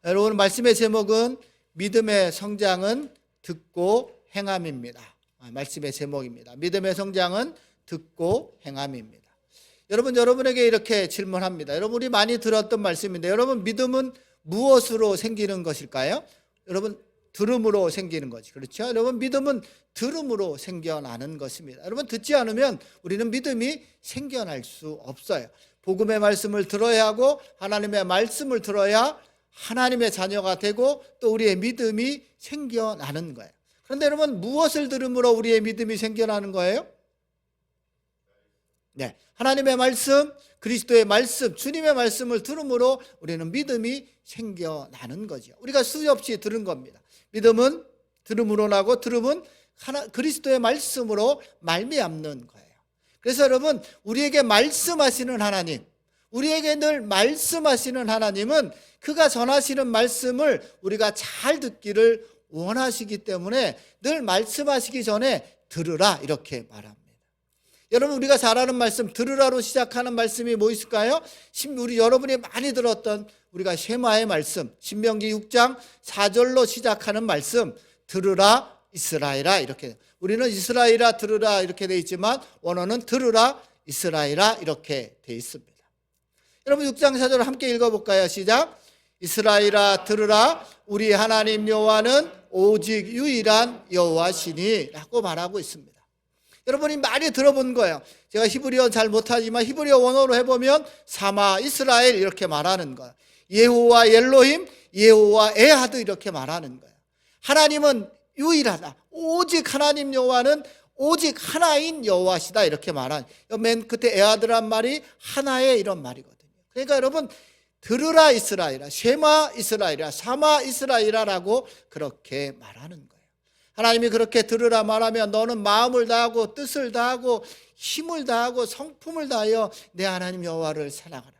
여러분, 말씀의 제목은 믿음의 성장은 듣고 행함입니다. 말씀의 제목입니다. 믿음의 성장은 듣고 행함입니다. 여러분에게 이렇게 질문합니다. 여러분, 우리 많이 들었던 말씀인데, 여러분, 믿음은 무엇으로 생기는 것일까요? 여러분, 들음으로 생기는 거지. 그렇죠? 여러분, 믿음은 들음으로 생겨나는 것입니다. 여러분, 듣지 않으면 우리는 믿음이 생겨날 수 없어요. 복음의 말씀을 들어야 하고 하나님의 말씀을 들어야 하나님의 자녀가 되고 또 우리의 믿음이 생겨나는 거예요. 그런데 여러분, 무엇을 들음으로 우리의 믿음이 생겨나는 거예요? 네, 하나님의 말씀, 그리스도의 말씀, 주님의 말씀을 들음으로 우리는 믿음이 생겨나는 거죠. 우리가 수없이 들은 겁니다. 믿음은 들음으로 나고 들음은 그리스도의 말씀으로 말미암는 거예요. 그래서 여러분, 우리에게 말씀하시는 하나님, 우리에게 늘 말씀하시는 하나님은 그가 전하시는 말씀을 우리가 잘 듣기를 원하시기 때문에 늘 말씀하시기 전에 들으라 이렇게 말합니다. 여러분, 우리가 잘 아는 말씀, 들으라로 시작하는 말씀이 뭐 있을까요? 우리 여러분이 많이 들었던 우리가 쉐마의 말씀, 신명기 6장 4절로 시작하는 말씀, 들으라 이스라엘아 이렇게. 우리는 이스라엘아 들으라 이렇게 돼 있지만 원어는 들으라 이스라엘아 이렇게 돼 있습니다. 여러분, 6장 4절 함께 읽어볼까요? 시작. 이스라엘아 들으라, 우리 하나님 여호와는 오직 유일한 여호와시니 라고 말하고 있습니다. 여러분이 많이 들어본 거예요. 제가 히브리어 잘 못하지만 히브리어 원어로 해보면 사마 이스라엘 이렇게 말하는 거예요. 예호와 엘로힘, 예호와 에하드 이렇게 말하는 거예요. 하나님은 유일하다. 오직 하나님 여호와는 오직 하나인 여호와시다 이렇게 말하는, 맨 끝에 에하드란 말이 하나의 이런 말이거든요. 그러니까 여러분, 들으라 이스라엘아, 쉐마 이스라엘아, 사마 이스라엘아라고 그렇게 말하는 거예요. 하나님이 그렇게 들으라 말하면 너는 마음을 다하고 뜻을 다하고 힘을 다하고 성품을 다하여 내 하나님 여호와를 사랑하라.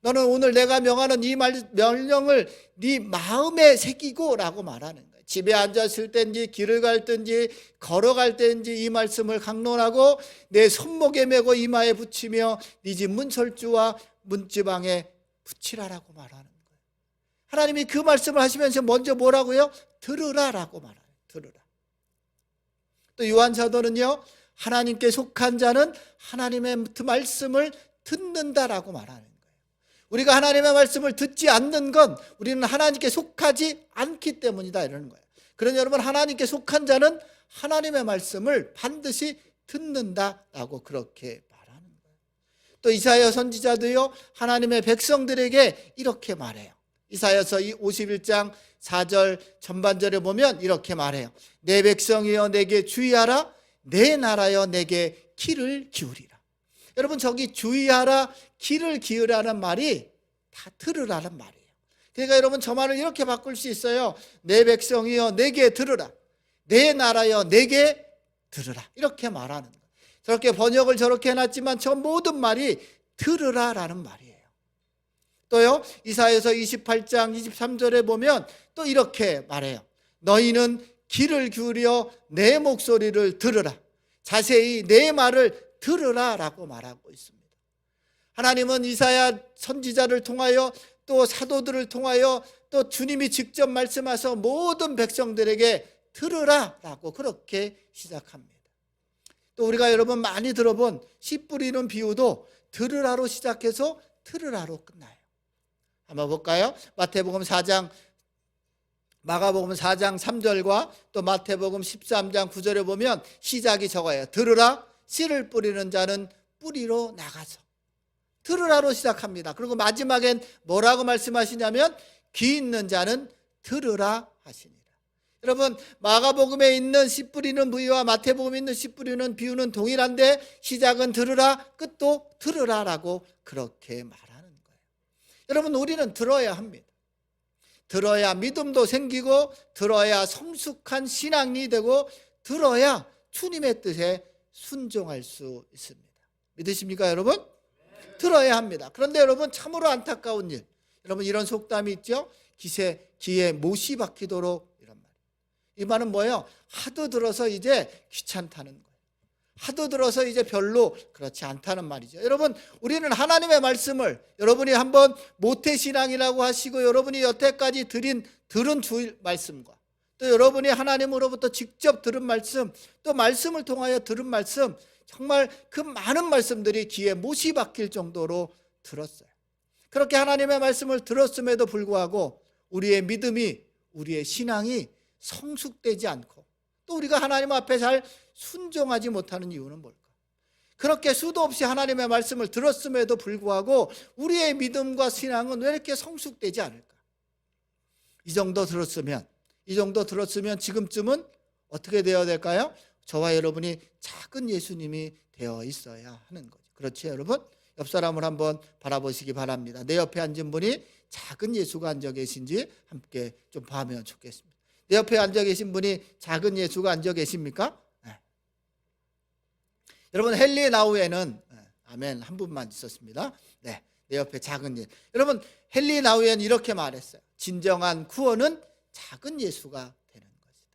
너는 오늘 내가 명하는 이 명령을 네 마음에 새기고 라고 말하는 거예요. 집에 앉았을 때인지 길을 갈 때인지 걸어갈 때인지 이 말씀을 강론하고 내 손목에 메고 이마에 붙이며 네 집 문설주와 문지방에 붙이라라고 말하는 거예요. 하나님이 그 말씀을 하시면서 먼저 뭐라고요? 들으라라고 말해요. 들으라. 또 요한 사도는요, 하나님께 속한 자는 하나님의 말씀을 듣는다라고 말하는 거예요. 우리가 하나님의 말씀을 듣지 않는 건 우리는 하나님께 속하지 않기 때문이다 이러는 거예요. 그러니 여러분, 하나님께 속한 자는 하나님의 말씀을 반드시 듣는다라고 그렇게 말하는 거예요. 또 이사야 선지자도요, 하나님의 백성들에게 이렇게 말해요. 이사야서 51장 4절 전반절에 보면 이렇게 말해요. 내 백성이여 내게 주의하라, 내 나라여 내게 귀를 기울이라. 여러분, 저기 주의하라, 귀를 기울이라는 말이 다 들으라는 말이에요. 그러니까 여러분, 저 말을 이렇게 바꿀 수 있어요. 내 백성이여 내게 들으라, 내 나라여 내게 들으라 이렇게 말하는 거예요. 저렇게 번역을 저렇게 해놨지만 저 모든 말이 들으라라는 말이에요. 또요, 이사야서 28장 23절에 보면 또 이렇게 말해요. 너희는 귀를 기울여 내 목소리를 들으라, 자세히 내 말을 들으라 라고 말하고 있습니다. 하나님은 이사야 선지자를 통하여 또 사도들을 통하여 또 주님이 직접 말씀하셔서 모든 백성들에게 들으라 라고 그렇게 시작합니다. 또 우리가 여러분 많이 들어본 씨 뿌리는 비유도 들으라로 시작해서 들으라로 끝나요. 한번 볼까요? 마가복음 4장 3절과 또 마태복음 13장 9절에 보면 시작이 저거예요. 들으라, 씨를 뿌리는 자는 뿌리로 나가서. 들으라로 시작합니다. 그리고 마지막엔 뭐라고 말씀하시냐면 귀 있는 자는 들으라 하시니라. 여러분, 마가복음에 있는 씨 뿌리는 비유와 마태복음에 있는 씨 뿌리는 비유는 동일한데 시작은 들으라, 끝도 들으라라고 그렇게 말합니다. 여러분, 우리는 들어야 합니다. 들어야 믿음도 생기고 들어야 성숙한 신앙이 되고 들어야 주님의 뜻에 순종할 수 있습니다. 믿으십니까 여러분? 들어야 합니다. 그런데 여러분, 참으로 안타까운 일, 여러분 이런 속담이 있죠. 귀에 못이 박히도록 이런 말. 이 말은 뭐예요? 하도 들어서 이제 귀찮다는 거예요. 하도 들어서 이제 별로 그렇지 않다는 말이죠. 여러분, 우리는 하나님의 말씀을 여러분이 한번 모태신앙이라고 하시고 여러분이 여태까지 들은 주일 말씀과 또 여러분이 하나님으로부터 직접 들은 말씀, 또 말씀을 통하여 들은 말씀, 정말 그 많은 말씀들이 귀에 못이 박힐 정도로 들었어요. 그렇게 하나님의 말씀을 들었음에도 불구하고 우리의 믿음이, 우리의 신앙이 성숙되지 않고 또 우리가 하나님 앞에 잘 순종하지 못하는 이유는 뭘까? 그렇게 수도 없이 하나님의 말씀을 들었음에도 불구하고 우리의 믿음과 신앙은 왜 이렇게 성숙되지 않을까? 이 정도 들었으면 지금쯤은 어떻게 되어야 될까요? 저와 여러분이 작은 예수님이 되어 있어야 하는 거죠. 그렇죠, 여러분? 옆 사람을 한번 바라보시기 바랍니다. 내 옆에 앉은 분이 작은 예수가 앉아 계신지 함께 좀 봐면 좋겠습니다. 내 옆에 앉아 계신 분이 작은 예수가 앉아 계십니까? 네. 여러분, 헨리 나우엔은 아멘 한 분만 있었습니다. 네, 내 옆에 작은 예수. 여러분, 헨리 나우엔 이렇게 말했어요. 진정한 구원은 작은 예수가 되는 것이다.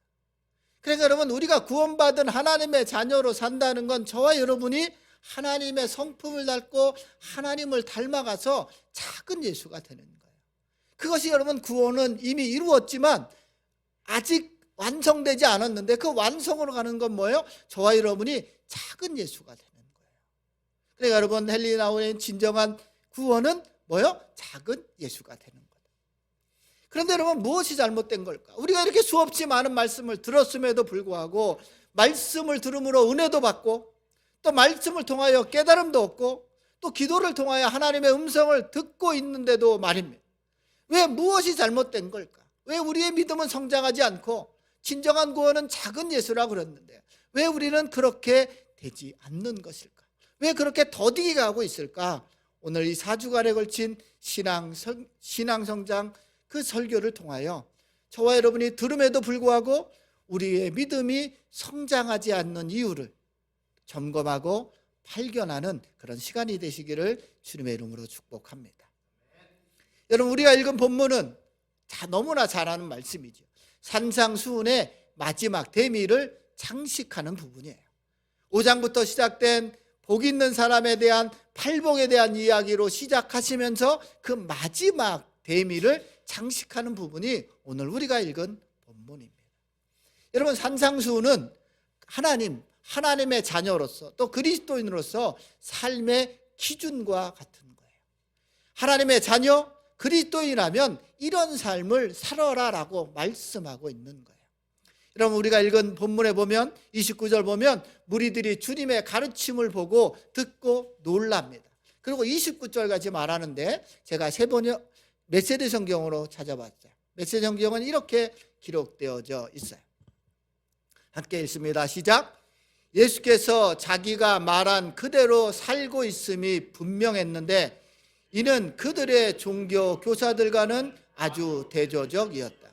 그러니까 여러분, 우리가 구원받은 하나님의 자녀로 산다는 건 저와 여러분이 하나님의 성품을 닮고 하나님을 닮아가서 작은 예수가 되는 거예요. 그것이 여러분, 구원은 이미 이루었지만 아직 완성되지 않았는데 그 완성으로 가는 건 뭐예요? 저와 여러분이 작은 예수가 되는 거예요. 그러니까 여러분, 헨리 나우엔의 진정한 구원은 뭐예요? 작은 예수가 되는 거예요. 그런데 여러분, 무엇이 잘못된 걸까? 우리가 이렇게 수없이 많은 말씀을 들었음에도 불구하고 말씀을 들음으로 은혜도 받고 또 말씀을 통하여 깨달음도 얻고 또 기도를 통하여 하나님의 음성을 듣고 있는데도 말입니다. 왜 무엇이 잘못된 걸까? 왜 우리의 믿음은 성장하지 않고 진정한 구원은 작은 예수라고 그랬는데 왜 우리는 그렇게 되지 않는 것일까? 왜 그렇게 더디게 가고 있을까? 오늘 이 4주간에 걸친 신앙성장 그 설교를 통하여 저와 여러분이 들음에도 불구하고 우리의 믿음이 성장하지 않는 이유를 점검하고 발견하는 그런 시간이 되시기를 주님의 이름으로 축복합니다. 여러분, 우리가 읽은 본문은 너무나 잘 아는 말씀이죠. 산상수훈의 마지막 대미를 장식하는 부분이에요. 5장부터 시작된 복 있는 사람에 대한 팔복에 대한 이야기로 시작하시면서 그 마지막 대미를 장식하는 부분이 오늘 우리가 읽은 본문입니다. 여러분, 산상수훈은 하나님의 자녀로서 또 그리스도인으로서 삶의 기준과 같은 거예요. 하나님의 자녀, 그리스도인이라면 이런 삶을 살아라라고 말씀하고 있는 거예요. 여러분, 우리가 읽은 본문에 보면 29절 보면 무리들이 주님의 가르침을 보고 듣고 놀랍니다. 그리고 29절까지 말하는데 제가 세 번역 메시지 성경으로 찾아봤어요. 메시지 성경은 이렇게 기록되어져 있어요. 함께 읽습니다. 시작. 예수께서 자기가 말한 그대로 살고 있음이 분명했는데 이는 그들의 종교 교사들과는 아주 대조적이었다.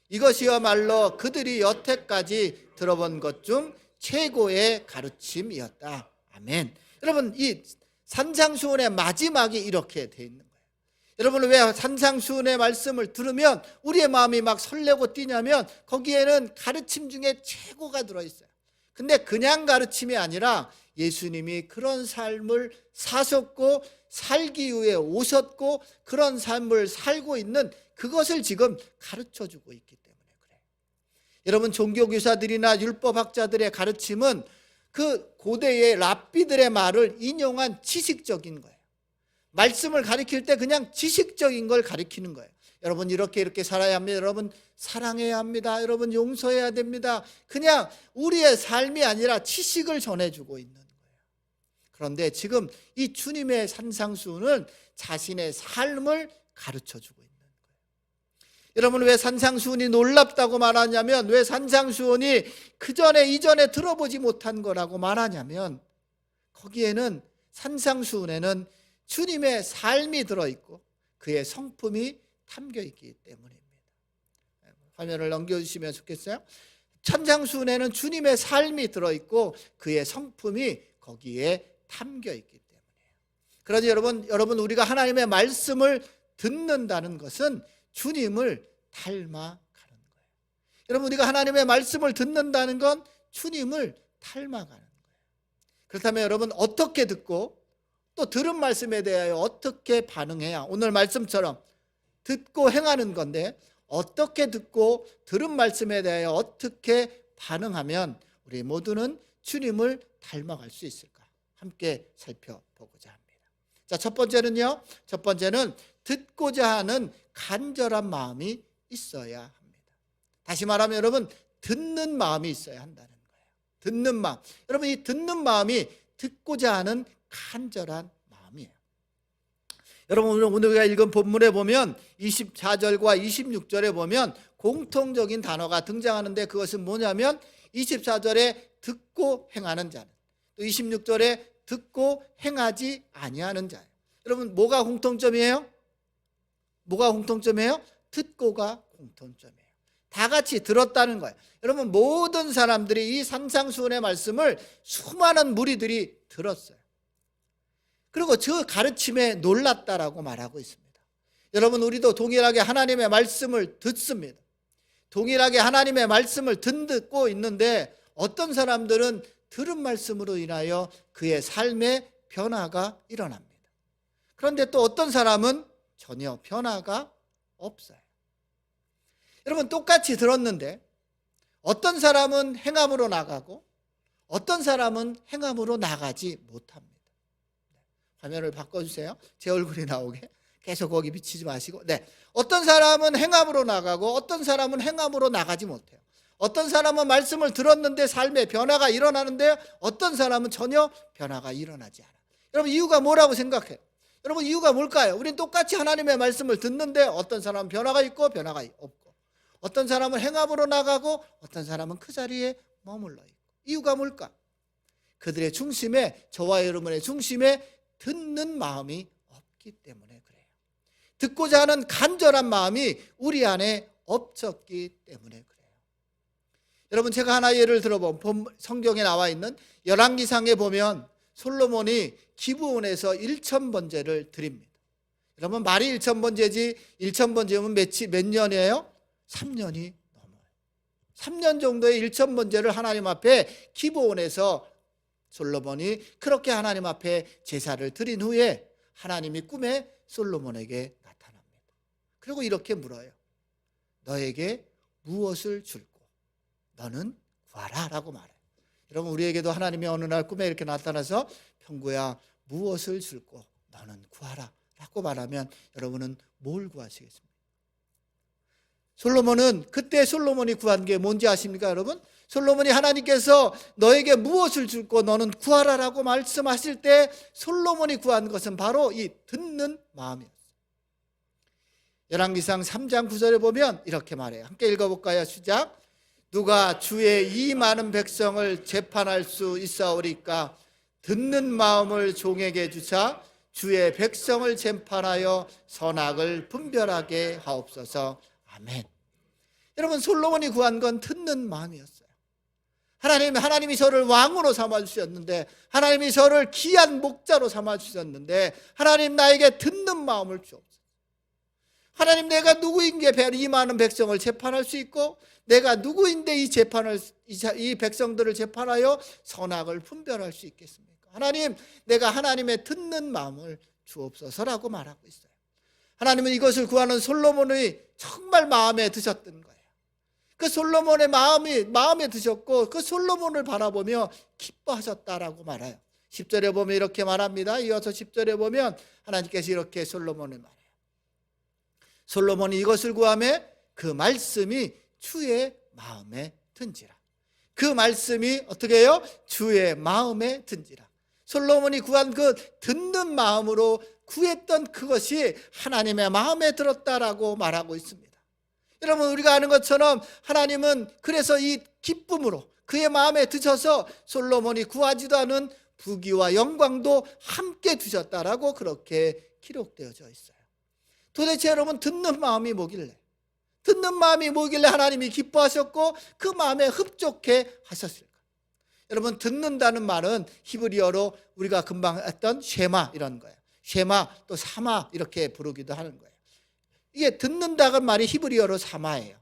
이것이야말로 그들이 여태까지 들어본 것 중 최고의 가르침이었다. 아멘. 여러분, 이 산상수훈의 마지막이 이렇게 돼 있는 거예요. 여러분, 왜 산상수훈의 말씀을 들으면 우리의 마음이 막 설레고 뛰냐면 거기에는 가르침 중에 최고가 들어있어요. 근데 그냥 가르침이 아니라 예수님이 그런 삶을 사셨고 살기 위해 오셨고 그런 삶을 살고 있는 그것을 지금 가르쳐주고 있기 때문에 그래요. 여러분, 종교교사들이나 율법학자들의 가르침은 그 고대의 랍비들의 말을 인용한 지식적인 거예요. 말씀을 가르칠 때 그냥 지식적인 걸 가르치는 거예요. 여러분, 이렇게 살아야 합니다. 여러분, 사랑해야 합니다. 여러분, 용서해야 됩니다. 그냥 우리의 삶이 아니라 지식을 전해주고 있는 거예요. 그런데 지금 이 주님의 산상수훈은 자신의 삶을 가르쳐주고 있는 거예요. 여러분, 왜 산상수훈이 놀랍다고 말하냐면, 왜 산상수훈이 이전에 들어보지 못한 거라고 말하냐면, 거기에는 산상수훈에는 주님의 삶이 들어있고 그의 성품이 담겨있기 때문입니다. 화면을 넘겨주시면 좋겠어요. 산상수훈에는 주님의 삶이 들어있고 그의 성품이 거기에 담겨있기 때문이에요. 그러니 여러분 우리가 하나님의 말씀을 듣는다는 것은 주님을 닮아가는 거예요. 여러분, 우리가 하나님의 말씀을 듣는다는 건 주님을 닮아가는 거예요. 그렇다면 여러분 어떻게 듣고 또 들은 말씀에 대하여 어떻게 반응해야, 오늘 말씀처럼 듣고 행하는 건데 어떻게 듣고 들은 말씀에 대하여 어떻게 반응하면 우리 모두는 주님을 닮아갈 수 있을까? 함께 살펴보고자 합니다. 자, 첫 번째는요. 첫 번째는 듣고자 하는 간절한 마음이 있어야 합니다. 다시 말하면 여러분 듣는 마음이 있어야 한다는 거예요. 듣는 마음. 여러분 이 듣는 마음이 듣고자 하는 간절한 마음이에요. 여러분 오늘 우리가 읽은 본문에 보면 24절과 26절에 보면 공통적인 단어가 등장하는데 그것은 뭐냐면 24절에 듣고 행하는 자는, 또 26절에 듣고 행하지 아니하는 자예요. 여러분 뭐가 공통점이에요? 뭐가 공통점이에요? 듣고가 공통점이에요. 다 같이 들었다는 거예요. 여러분 모든 사람들이 이 산상수훈의 말씀을 수많은 무리들이 들었어요. 그리고 저 가르침에 놀랐다라고 말하고 있습니다. 여러분 우리도 동일하게 하나님의 말씀을 듣습니다. 동일하게 하나님의 말씀을 듣고 있는데 어떤 사람들은 들은 말씀으로 인하여 그의 삶에 변화가 일어납니다. 그런데 또 어떤 사람은 전혀 변화가 없어요. 여러분 똑같이 들었는데 어떤 사람은 행함으로 나가고 어떤 사람은 행함으로 나가지 못합니다. 화면을 바꿔주세요. 제 얼굴이 나오게. 계속 거기 비치지 마시고. 네. 어떤 사람은 행함으로 나가고 어떤 사람은 행함으로 나가지 못해요. 어떤 사람은 말씀을 들었는데 삶에 변화가 일어나는데 어떤 사람은 전혀 변화가 일어나지 않아요. 여러분 이유가 뭐라고 생각해요? 여러분 이유가 뭘까요? 우리는 똑같이 하나님의 말씀을 듣는데 어떤 사람은 변화가 있고 변화가 없고, 어떤 사람은 행함으로 나가고 어떤 사람은 그 자리에 머물러 있고. 이유가 뭘까? 그들의 중심에, 저와 여러분의 중심에 듣는 마음이 없기 때문에 그래요. 듣고자 하는 간절한 마음이 우리 안에 없었기 때문에 그래요. 여러분 제가 하나 예를 들어보면 성경에 나와 있는 열왕기상에 보면 솔로몬이 기브온에서 1000번제를 드립니다. 여러분 말이 1000번제지 1000번제면 몇 년이에요? 3년이 넘어요. 3년 정도의 1000번제를 하나님 앞에 기브온에서 솔로몬이 그렇게 하나님 앞에 제사를 드린 후에 하나님이 꿈에 솔로몬에게 나타납니다. 그리고 이렇게 물어요. 너에게 무엇을 줄고 너는 구하라 라고 말해요. 여러분 우리에게도 하나님이 어느 날 꿈에 이렇게 나타나서 평구야 무엇을 줄고 너는 구하라 라고 말하면 여러분은 뭘 구하시겠습니까? 솔로몬은 그때 솔로몬이 구한 게 뭔지 아십니까 여러분? 솔로몬이 하나님께서 너에게 무엇을 줄고 너는 구하라라고 말씀하실 때 솔로몬이 구한 것은 바로 이 듣는 마음이었어요. 열왕기상 3장 9절에 보면 이렇게 말해요. 함께 읽어볼까요? 시작. 누가 주의 이 많은 백성을 재판할 수 있사오리까? 듣는 마음을 종에게 주사 주의 백성을 재판하여 선악을 분별하게 하옵소서. 아멘. 여러분 솔로몬이 구한 건 듣는 마음이었어요. 하나님이 저를 왕으로 삼아주셨는데, 하나님이 저를 귀한 목자로 삼아주셨는데, 하나님 나에게 듣는 마음을 주옵소서. 하나님 내가 누구인게 이 많은 백성을 재판할 수 있고, 내가 누구인데 이 백성들을 재판하여 선악을 분별할 수 있겠습니까? 하나님 내가 하나님의 듣는 마음을 주옵소서라고 말하고 있어요. 하나님은 이것을 구하는 솔로몬의 정말 마음에 드셨던 거예요. 그 솔로몬의 마음에 드셨고 그 솔로몬을 바라보며 기뻐하셨다라고 말해요. 10절에 보면 이렇게 말합니다. 이어서 10절에 보면 하나님께서 이렇게 솔로몬을 말해요. 솔로몬이 이것을 구하며 그 말씀이 주의 마음에 든지라. 그 말씀이 어떻게 해요? 주의 마음에 든지라. 솔로몬이 구한 그 듣는 마음으로 구했던 그것이 하나님의 마음에 들었다라고 말하고 있습니다. 여러분 우리가 아는 것처럼 하나님은 그래서 이 기쁨으로 그의 마음에 드셔서 솔로몬이 구하지도 않은 부귀와 영광도 함께 두셨다라고 그렇게 기록되어져 있어요. 도대체 여러분 듣는 마음이 뭐길래, 듣는 마음이 뭐길래 하나님이 기뻐하셨고 그 마음에 흡족해 하셨을까? 여러분 듣는다는 말은 히브리어로 우리가 금방 했던 쉐마 이런 거예요. 쉐마 또 사마 이렇게 부르기도 하는 거예요. 이게 듣는다는 말이 히브리어로 사마예요.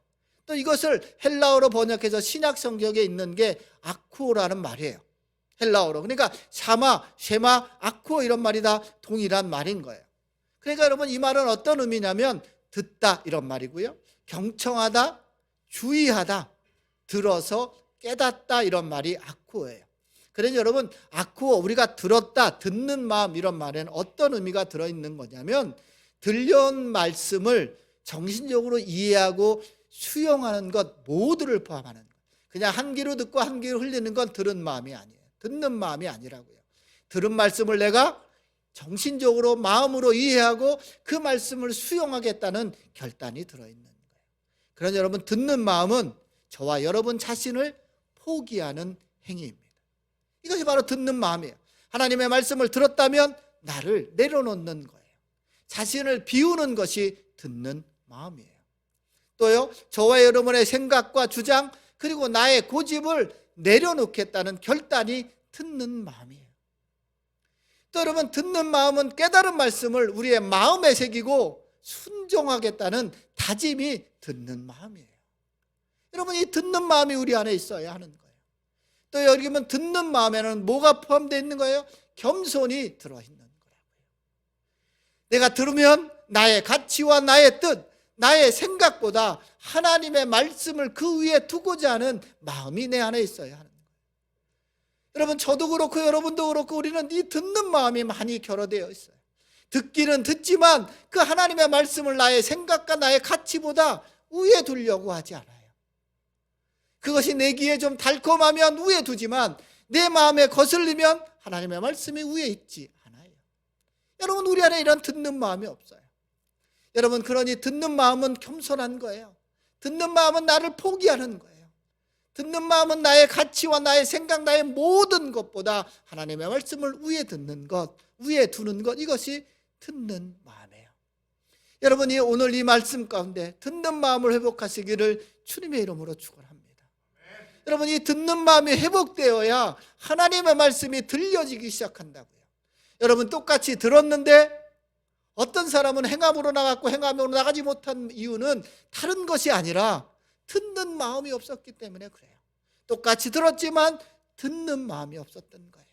또 이것을 헬라어로 번역해서 신약 성경에 있는 게 아쿠오라는 말이에요. 헬라어로. 그러니까 쉐마, 아쿠어 이런 말이 다 동일한 말인 거예요. 그러니까 여러분 이 말은 어떤 의미냐면 듣다 이런 말이고요. 경청하다, 주의하다, 들어서 깨닫다 이런 말이 아쿠어예요. 그래서 여러분 아쿠어 우리가 들었다, 듣는 마음 이런 말에는 어떤 의미가 들어있는 거냐면 들려온 말씀을 정신적으로 이해하고 수용하는 것 모두를 포함하는 거예요. 그냥 한 귀로 듣고 한 귀로 흘리는 건 들은 마음이 아니에요. 듣는 마음이 아니라고요. 들은 말씀을 내가 정신적으로 마음으로 이해하고 그 말씀을 수용하겠다는 결단이 들어있는 거예요. 그러나 여러분 듣는 마음은 저와 여러분 자신을 포기하는 행위입니다. 이것이 바로 듣는 마음이에요. 하나님의 말씀을 들었다면 나를 내려놓는 거예요. 자신을 비우는 것이 듣는 마음이에요. 또요, 저와 여러분의 생각과 주장 그리고 나의 고집을 내려놓겠다는 결단이 듣는 마음이에요. 또 여러분 듣는 마음은 깨달은 말씀을 우리의 마음에 새기고 순종하겠다는 다짐이 듣는 마음이에요. 여러분 이 듣는 마음이 우리 안에 있어야 하는 거예요. 또 여기 보면 듣는 마음에는 뭐가 포함되어 있는 거예요? 겸손이 들어있는 거라고요. 내가 들으면 나의 가치와 나의 뜻, 나의 생각보다 하나님의 말씀을 그 위에 두고자 하는 마음이 내 안에 있어야 하는 거예요. 여러분 저도 그렇고 여러분도 그렇고 우리는 이 듣는 마음이 많이 결여되어 있어요. 듣기는 듣지만 그 하나님의 말씀을 나의 생각과 나의 가치보다 위에 두려고 하지 않아요. 그것이 내 귀에 좀 달콤하면 위에 두지만 내 마음에 거슬리면 하나님의 말씀이 위에 있지 않아요. 여러분 우리 안에 이런 듣는 마음이 없어요. 여러분 그러니 듣는 마음은 겸손한 거예요. 듣는 마음은 나를 포기하는 거예요. 듣는 마음은 나의 가치와 나의 생각, 나의 모든 것보다 하나님의 말씀을 위에 듣는 것, 위에 두는 것, 이것이 듣는 마음이에요. 여러분이 오늘 이 말씀 가운데 듣는 마음을 회복하시기를 주님의 이름으로 축원합니다. 여러분 이 듣는 마음이 회복되어야 하나님의 말씀이 들려지기 시작한다고요. 여러분 똑같이 들었는데 어떤 사람은 행함으로 나갔고 행함으로 나가지 못한 이유는 다른 것이 아니라 듣는 마음이 없었기 때문에 그래요. 똑같이 들었지만 듣는 마음이 없었던 거예요.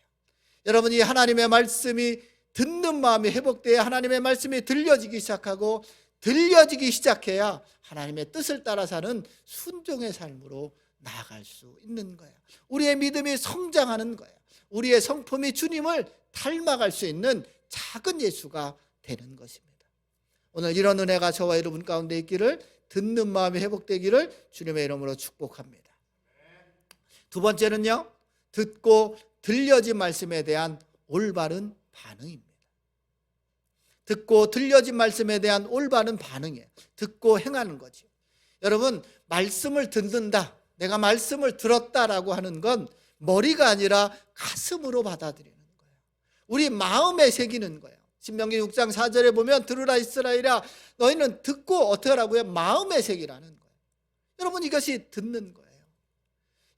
여러분이 하나님의 말씀이 듣는 마음이 회복돼야 하나님의 말씀이 들려지기 시작하고 들려지기 시작해야 하나님의 뜻을 따라 사는 순종의 삶으로 나아갈 수 있는 거예요. 우리의 믿음이 성장하는 거예요. 우리의 성품이 주님을 닮아갈 수 있는 작은 예수가 되는 것입니다. 오늘 이런 은혜가 저와 여러분 가운데 있기를, 듣는 마음이 회복되기를 주님의 이름으로 축복합니다. 두 번째는요, 듣고 들려진 말씀에 대한 올바른 반응입니다. 듣고 들려진 말씀에 대한 올바른 반응이에요. 듣고 행하는 거죠. 여러분 말씀을 듣는다, 내가 말씀을 들었다라고 하는 건 머리가 아니라 가슴으로 받아들이는 거예요. 우리 마음에 새기는 거예요. 신명기 6장 4절에 보면 들으라 이스라엘아 너희는 듣고 어떻게 하라고요? 마음에 새기라는 거예요. 여러분 이것이 듣는 거예요.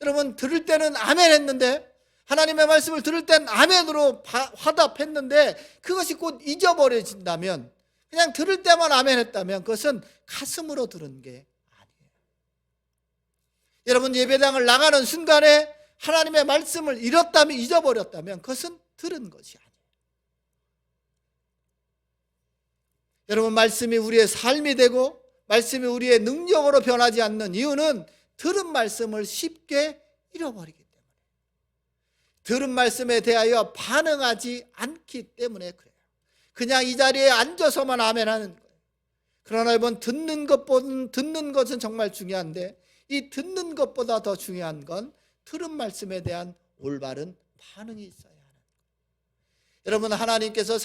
여러분 들을 때는 아멘 했는데, 하나님의 말씀을 들을 때는 아멘으로 화답했는데 그것이 곧 잊어버려진다면, 그냥 들을 때만 아멘 했다면 그것은 가슴으로 들은 게 아니에요. 여러분 예배당을 나가는 순간에 하나님의 말씀을 잃었다면, 잊어버렸다면 그것은 들은 것이 아니에요. 여러분 말씀이 우리의 삶이 되고 말씀이 우리의 능력으로 변하지 않는 이유는 들은 말씀을 쉽게 잃어버리기 때문에, 들은 말씀에 대하여 반응하지 않기 때문에 그래요. 그냥 이 자리에 앉아서만 아멘하는 거예요. 그러나 여러분 듣는 것은 정말 중요한데 이 듣는 것보다 더 중요한 건 들은 말씀에 대한 올바른 반응이 있어야 하는 거예요. 여러분 하나님께서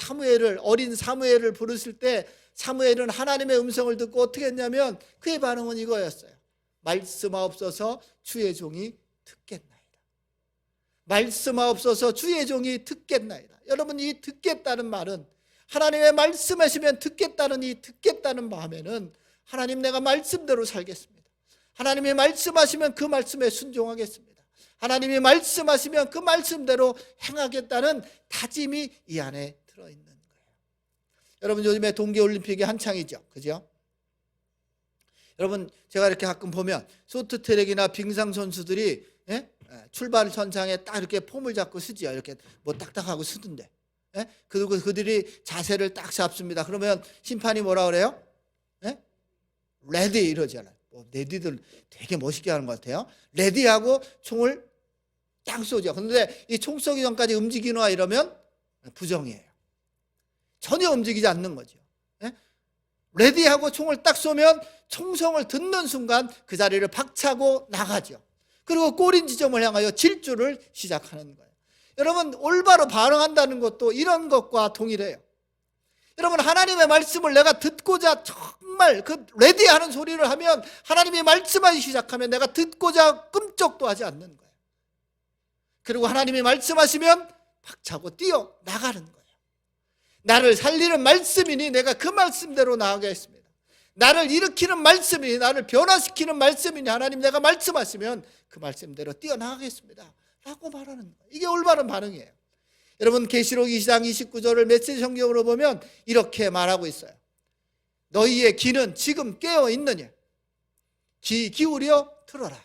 어린 사무엘을 부르실 때 사무엘은 하나님의 음성을 듣고 어떻게 했냐면 그의 반응은 이거였어요. 말씀하옵소서 주의 종이 듣겠나이다. 말씀하옵소서 주의 종이 듣겠나이다. 여러분 이 듣겠다는 말은, 하나님의 말씀하시면 듣겠다는 이 듣겠다는 마음에는 하나님 내가 말씀대로 살겠습니다. 하나님이 말씀하시면 그 말씀에 순종하겠습니다. 하나님이 말씀하시면 그 말씀대로 행하겠다는 다짐이 이 안에 들어있는 거예요. 여러분 요즘에 동계올림픽이 한창이죠. 그죠? 여러분 제가 이렇게 가끔 보면 쇼트트랙이나 빙상 선수들이 예? 출발 현장에 딱 이렇게 폼을 잡고 쓰지요. 이렇게 뭐 딱딱하고 쓰던데. 예? 그리고 그들이 자세를 딱 잡습니다. 그러면 심판이 뭐라 그래요? 예? 레디 이러잖아요. 레디들 되게 멋있게 하는 것 같아요. 레디하고 총을 딱 쏘죠. 그런데 이 총 쏘기 전까지 움직이나 이러면 부정이에요. 전혀 움직이지 않는 거죠. 예? 레디하고 총을 딱 쏘면 총성을 듣는 순간 그 자리를 박차고 나가죠. 그리고 꼬린 지점을 향하여 질주를 시작하는 거예요. 여러분, 올바로 반응한다는 것도 이런 것과 동일해요. 여러분, 하나님의 말씀을 내가 듣고자 정말 그 레디하는 소리를 하면, 하나님이 말씀하기 시작하면 내가 듣고자 끔찍도 하지 않는 거예요. 그리고 하나님이 말씀하시면 박차고 뛰어 나가는 거예요. 나를 살리는 말씀이니 내가 그 말씀대로 나가겠습니다. 나를 일으키는 말씀이니, 나를 변화시키는 말씀이니 하나님 내가 말씀하시면 그 말씀대로 뛰어나가겠습니다 라고 말하는 거예요. 이게 올바른 반응이에요. 여러분, 계시록 2장 29절을 메시지 성경으로 보면 이렇게 말하고 있어요. 너희의 귀는 지금 깨어 있느냐? 귀 기울여 들어라.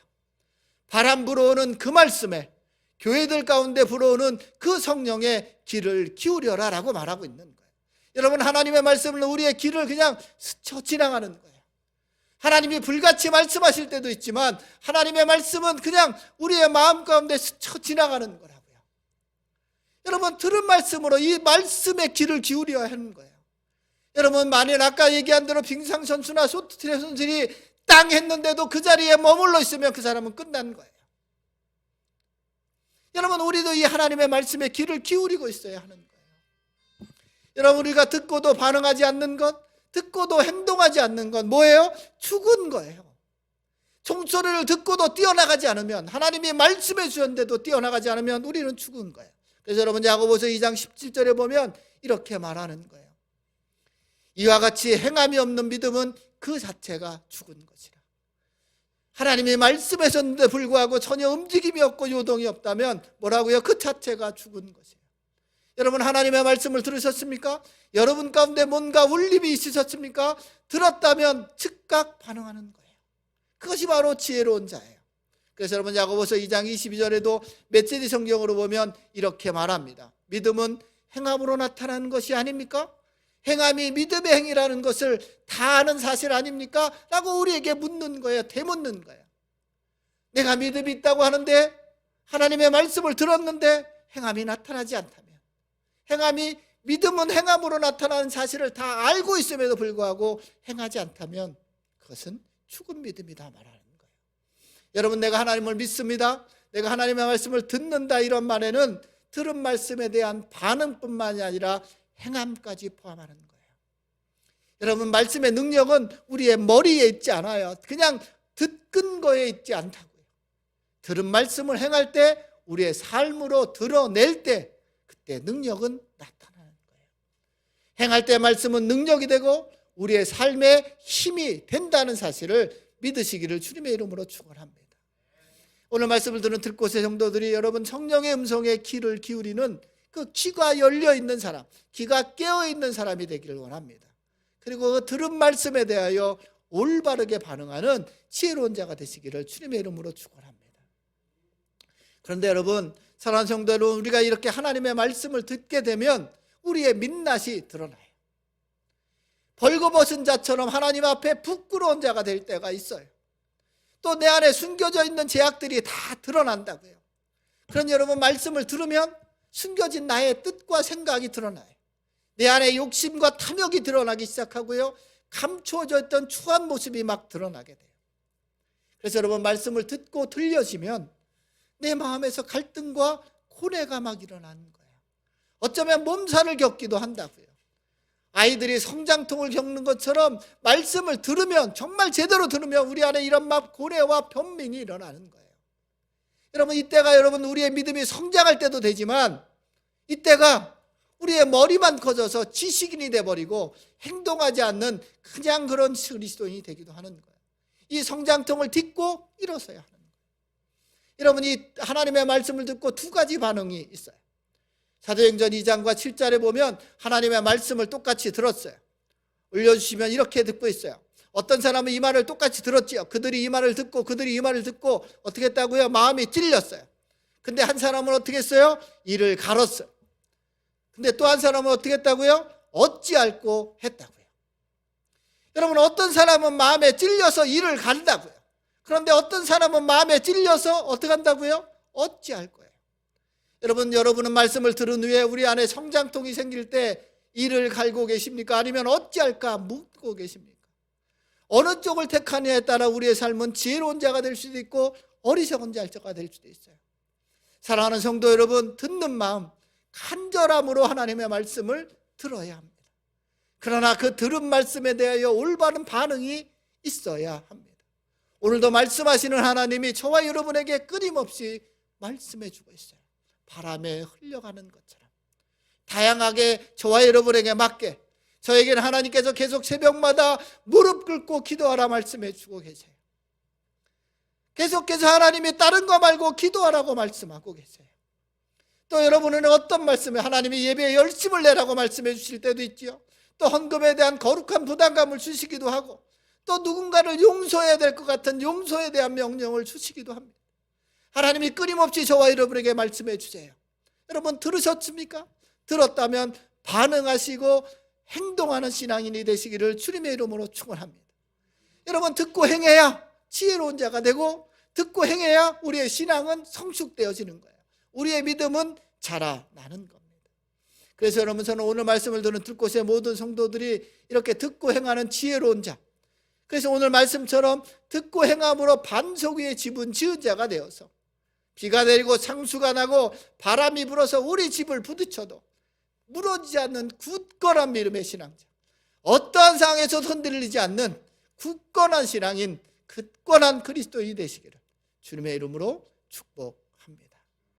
바람 불어오는 그 말씀에, 교회들 가운데 불어오는 그 성령의 귀를 기울여라 라고 말하고 있는 거예요. 여러분, 하나님의 말씀을 우리의 귀를 그냥 스쳐 지나가는 거예요. 하나님이 불같이 말씀하실 때도 있지만 하나님의 말씀은 그냥 우리의 마음 가운데 스쳐 지나가는 거라고요. 여러분, 들은 말씀으로 이 말씀의 귀를 기울여야 하는 거예요. 여러분, 만일 아까 얘기한 대로 빙상 선수나 쇼트트랙 선수들이 땅 했는데도 그 자리에 머물러 있으면 그 사람은 끝난 거예요. 여러분, 우리도 이 하나님의 말씀에 귀를 기울이고 있어야 하는 거예요. 여러분, 우리가 듣고도 반응하지 않는 것, 듣고도 행동하지 않는 건 뭐예요? 죽은 거예요. 총소리를 듣고도 뛰어나가지 않으면, 하나님이 말씀해 주셨는데도 뛰어나가지 않으면 우리는 죽은 거예요. 그래서 여러분, 야고보서 2장 17절에 보면 이렇게 말하는 거예요. 이와 같이 행함이 없는 믿음은 그 자체가 죽은 것이라. 하나님이 말씀하셨는데 불구하고 전혀 움직임이 없고 요동이 없다면 뭐라고요? 그 자체가 죽은 것이에요. 여러분, 하나님의 말씀을 들으셨습니까? 여러분 가운데 뭔가 울림이 있으셨습니까? 들었다면 즉각 반응하는 거예요. 그것이 바로 지혜로운 자예요. 그래서 여러분, 야고보서 2장 22절에도 메시지 성경으로 보면 이렇게 말합니다. 믿음은 행함으로 나타나는 것이 아닙니까? 행함이 믿음의 행위라는 것을 다 아는 사실 아닙니까? 라고 우리에게 묻는 거예요. 되묻는 거예요. 내가 믿음이 있다고 하는데, 하나님의 말씀을 들었는데 행함이 나타나지 않다면, 믿음은 행함으로 나타나는 사실을 다 알고 있음에도 불구하고 행하지 않다면 그것은 죽은 믿음이다 말하는 거예요. 여러분, 내가 하나님을 믿습니다, 내가 하나님의 말씀을 듣는다, 이런 말에는 들은 말씀에 대한 반응뿐만이 아니라 행함까지 포함하는 거예요. 여러분, 말씀의 능력은 우리의 머리에 있지 않아요. 그냥 듣는 거에 있지 않다고요. 들은 말씀을 행할 때, 우리의 삶으로 드러낼 때, 그때 능력은 나타나는 거예요. 행할 때 말씀은 능력이 되고 우리의 삶에 힘이 된다는 사실을 믿으시기를 주님의 이름으로 축원합니다. 오늘 말씀을 듣는 들곳의 성도들이 여러분, 성령의 음성에 귀를 기울이는 그 귀가 열려 있는 사람, 귀가 깨어 있는 사람이 되기를 원합니다. 그리고 그 들은 말씀에 대하여 올바르게 반응하는 지혜로운 자가 되시기를 주님의 이름으로 축원합니다. 그런데 여러분, 사랑하는 성도 여러분, 우리가 이렇게 하나님의 말씀을 듣게 되면 우리의 민낯이 드러나요. 벌거벗은 자처럼 하나님 앞에 부끄러운 자가 될 때가 있어요. 또 내 안에 숨겨져 있는 죄악들이 다 드러난다고요. 그런 여러분, 말씀을 들으면 숨겨진 나의 뜻과 생각이 드러나요. 내 안에 욕심과 탐욕이 드러나기 시작하고요, 감추어져 있던 추한 모습이 막 드러나게 돼요. 그래서 여러분, 말씀을 듣고 들려지면 내 마음에서 갈등과 고뇌가 막 일어나는 거예요. 어쩌면 몸살을 겪기도 한다고요. 아이들이 성장통을 겪는 것처럼 말씀을 들으면, 정말 제대로 들으면 우리 안에 이런 막 고뇌와 변민이 일어나는 거예요. 여러분, 이때가 여러분 우리의 믿음이 성장할 때도 되지만, 이때가 우리의 머리만 커져서 지식인이 돼버리고 행동하지 않는 그냥 그런 그리스도인이 되기도 하는 거예요. 이 성장통을 딛고 일어서야 하는 거예요. 여러분, 이 하나님의 말씀을 듣고 두 가지 반응이 있어요. 사도행전 2장과 7절에 보면 하나님의 말씀을 똑같이 들었어요. 올려주시면 이렇게 듣고 있어요. 어떤 사람은 이 말을 똑같이 들었지요. 그들이 이 말을 듣고 어떻게 했다고요? 마음이 찔렸어요. 근데 한 사람은 어떻게 했어요? 이를 갈았어요. 근데 또 한 사람은 어떻게 했다고요? 어찌할꼬 했다고요. 여러분, 어떤 사람은 마음에 찔려서 이를 간다고요. 그런데 어떤 사람은 마음에 찔려서 어떻게 한다고요? 어찌할 거예요. 여러분은 말씀을 들은 후에 우리 안에 성장통이 생길 때 이를 갈고 계십니까? 아니면 어찌할까 묻고 계십니까? 어느 쪽을 택하느냐에 따라 우리의 삶은 지혜로운 자가 될 수도 있고 어리석은 자가 될 수도 있어요. 사랑하는 성도 여러분, 듣는 마음, 간절함으로 하나님의 말씀을 들어야 합니다. 그러나 그 들은 말씀에 대하여 올바른 반응이 있어야 합니다. 오늘도 말씀하시는 하나님이 저와 여러분에게 끊임없이 말씀해 주고 있어요. 바람에 흘려가는 것처럼 다양하게 저와 여러분에게 맞게 저에게는 하나님께서 계속 새벽마다 무릎 꿇고 기도하라 말씀해 주고 계세요. 계속해서 하나님이 다른 거 말고 기도하라고 말씀하고 계세요. 또 여러분은 어떤 말씀에 하나님이 예배에 열심을 내라고 말씀해 주실 때도 있지요. 또 헌금에 대한 거룩한 부담감을 주시기도 하고 또 누군가를 용서해야 될 것 같은 용서에 대한 명령을 주시기도 합니다. 하나님이 끊임없이 저와 여러분에게 말씀해 주세요. 여러분 들으셨습니까? 들었다면 반응하시고 행동하는 신앙인이 되시기를 주님의 이름으로 축원합니다. 여러분, 듣고 행해야 지혜로운 자가 되고 듣고 행해야 우리의 신앙은 성숙되어지는 거예요. 우리의 믿음은 자라나는 겁니다. 그래서 여러분, 저는 오늘 말씀을 듣는 들곳의 모든 성도들이 이렇게 듣고 행하는 지혜로운 자, 그래서 오늘 말씀처럼 듣고 행함으로 반석 위에 집은 지은 자가 되어서 비가 내리고 상수가 나고 바람이 불어서 우리 집을 부딪혀도 무너지지 않는 굳건한 믿음의 신앙자, 어떠한 상황에서도 흔들리지 않는 굳건한 신앙인, 굳건한 그리스도인이 되시기를 주님의 이름으로 축복합니다.